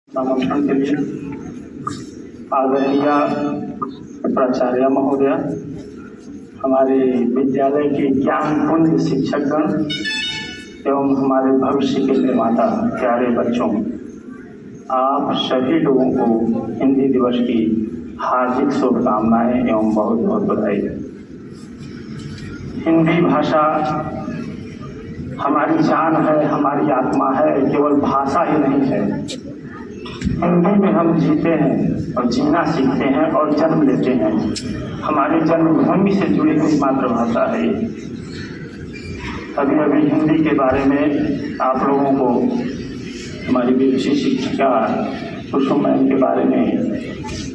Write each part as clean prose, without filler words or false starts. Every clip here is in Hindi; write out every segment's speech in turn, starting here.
नामांकन के लिए आदरणीय प्राचार्य महोदय, हमारे विद्यालय के ज्ञानपुंज शिक्षकगण एवं हमारे भविष्य के निर्माता प्यारे बच्चों, आप सभी लोगों को हिंदी दिवस की हार्दिक शुभकामनाएं एवं बहुत बहुत बधाई। हिंदी भाषा हमारी जान है, हमारी आत्मा है, केवल भाषा ही नहीं है। हिंदी में हम जीते हैं और जीना सीखते हैं और जन्म लेते हैं। हमारी जन्मभूमि से जुड़ी हुई मातृभाषा है। अभी अभी हिंदी के बारे में आप लोगों को हमारी विदेशी शिक्षिका कुसुम के बारे में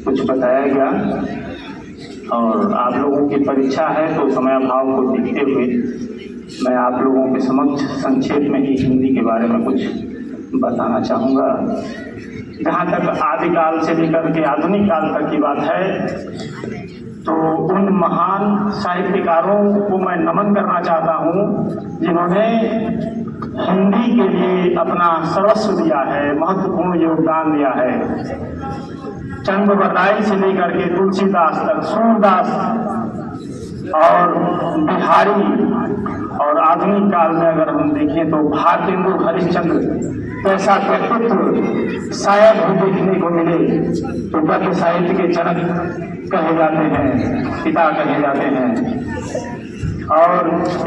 कुछ बताया गया और आप लोगों की परीक्षा है तो समयाभाव को देखते हुए मैं आप लोगों के समक्ष संक्षेप में ही हिंदी के बारे में कुछ बताना चाहूँगा। जहाँ तक आदिकाल से लेकर के आधुनिक काल तक की बात है तो उन महान साहित्यकारों को मैं नमन करना चाहता हूँ जिन्होंने हिंदी के लिए अपना सर्वस्व दिया है, महत्वपूर्ण योगदान दिया है। चंद्रवरदाई से लेकर के तुलसीदास तक, सूरदास और बिहारी, और आधुनिक काल में अगर हम देखें तो भारतेंदु हरिश्चंद्र ऐसा व्यक्तित्व शायद भी देखने को मिले। तो गद्य साहित्य के जनक कहे जाते हैं, पिता कहे जाते हैं। और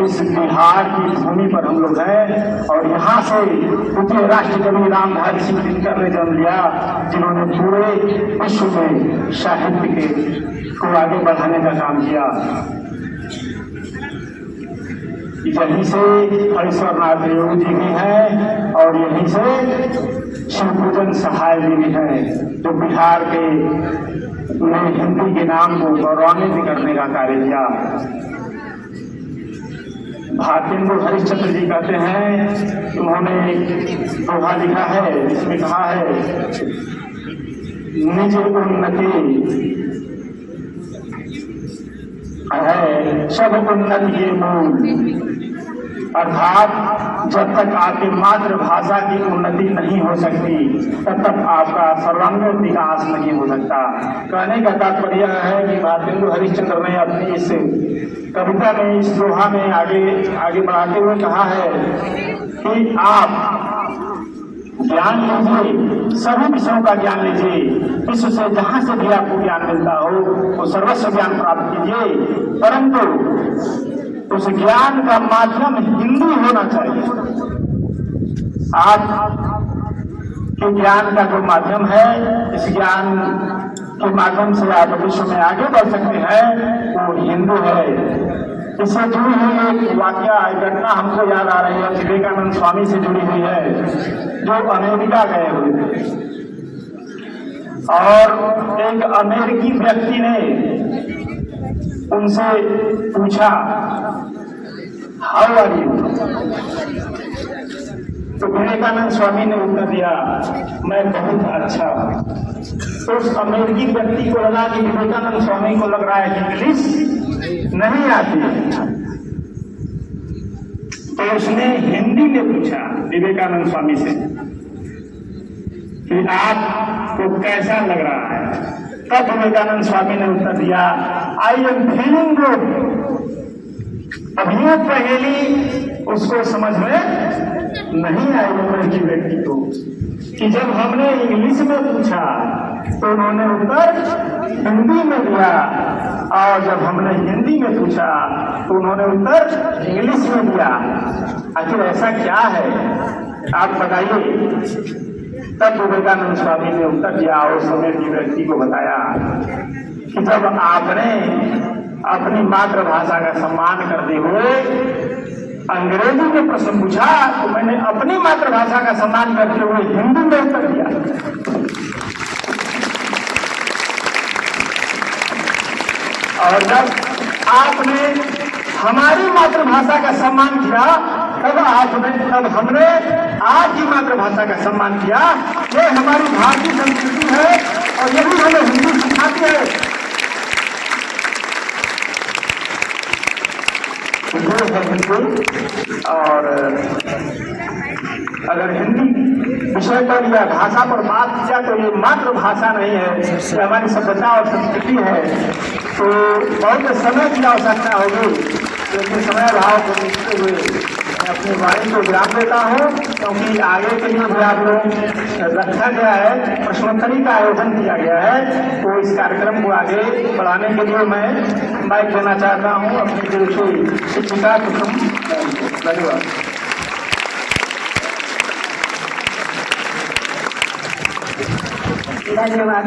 इस बिहार की भूमि पर हम लोग हैं और यहाँ से द्वितीय राष्ट्रकवि रामधारी सिंह दिनकर ने जन्म लिया, जिन्होंने पूरे विश्व में साहित्य के को आगे बढ़ाने का काम किया। यहीं से हरीश्वरनाथ रेणु जी भी हैं और यहीं से शिवपूजन सहाय जी भी हैं, जो बिहार के में हिंदी के नाम को गौरवान्वित करने का कार्य किया। भारतेंदु हरिश्चंद्र जी कहते हैं, उन्होंने दोहा लिखा है जिसमें कहा है, निज उन्नति है सब उन्नति के मूल। अर्थात जब तक आपकी मातृभाषा की उन्नति नहीं हो सकती तब तक आपका सर्वांगीण विकास नहीं हो सकता। कहने का तात्पर्य है कि भारतेंदु हरिश्चंद्र ने अपनी इस कविता में, इस दोहा में आगे बढ़ाते हुए कहा है कि आप ज्ञान लीजिए, सभी विषयों का ज्ञान लीजिए, विश्व से जहां से भी आपको ज्ञान मिलता हो वो सर्वस्व ज्ञान प्राप्त कीजिए, परंतु उस ज्ञान का माध्यम हिंदी होना चाहिए। आप के ज्ञान का जो माध्यम है, इस ज्ञान के माध्यम से आप विश्व में आगे बढ़ सकते हैं, वो हिंदू है। इससे जुड़ी हुई एक वाक्य घटना हमको याद आ रही है, विवेकानंद स्वामी से जुड़ी हुई है, जो अमेरिका गए हुए थे और एक अमेरिकी व्यक्ति ने उनसे पूछा, हाउ आर यू? तो विवेकानंद स्वामी ने उत्तर दिया, मैं बहुत अच्छा हूं। तो उस अमेरिकी व्यक्ति को लगा कि विवेकानंद स्वामी को लग रहा है कि इंग्लिश नहीं आती है, तो उसने हिंदी में पूछा विवेकानंद स्वामी से कि आपको कैसा लग रहा है? तब विवेकानंद स्वामी ने उत्तर दिया, आई एम फीलिंग गुड। अब ये पहेली उसको समझ में नहीं आई अमेरिकी व्यक्ति को, कि जब हमने इंग्लिश में पूछा तो उन्होंने उत्तर हिंदी में दिया, और जब हमने हिंदी में पूछा तो उन्होंने उत्तर इंग्लिश में दिया। आखिर ऐसा क्या है, आप बताइए। तब विवेकानंद स्वामी ने उत्तर दिया और उस अमेरिकी व्यक्ति को बताया कि जब आपने अपनी मातृभाषा का सम्मान करते हुए अंग्रेजी में प्रश्न पूछा तो मैंने अपनी मातृभाषा का सम्मान करते हुए हिंदी में उत्तर दिया। और जब आपने हमारी मातृभाषा का सम्मान किया तब हमने आज की मातृभाषा का सम्मान किया। ये हमारी भारतीय संस्कृति है और यही हमें हिंदी सिखाती है। और अगर हिंदी विषय पर या भाषा पर बात किया तो ये मातृभाषा नहीं है, ये हमारी सभ्यता और संस्कृति है। तो बहुत समय की आवश्यकता होगी, लेकिन समय भाव को देखते हुए मैं अपनी वाणी को विराम देता हूँ, क्योंकि आगे के लिए भी आप लोग रखा गया है, प्रश्नोत्तरी का आयोजन किया गया है। तो इस कार्यक्रम को आगे बढ़ाने के लिए मैं माइक देना चाहता हूँ अपनी दिल की शिक्षिका कुसुम। धन्यवाद। धन्यवाद।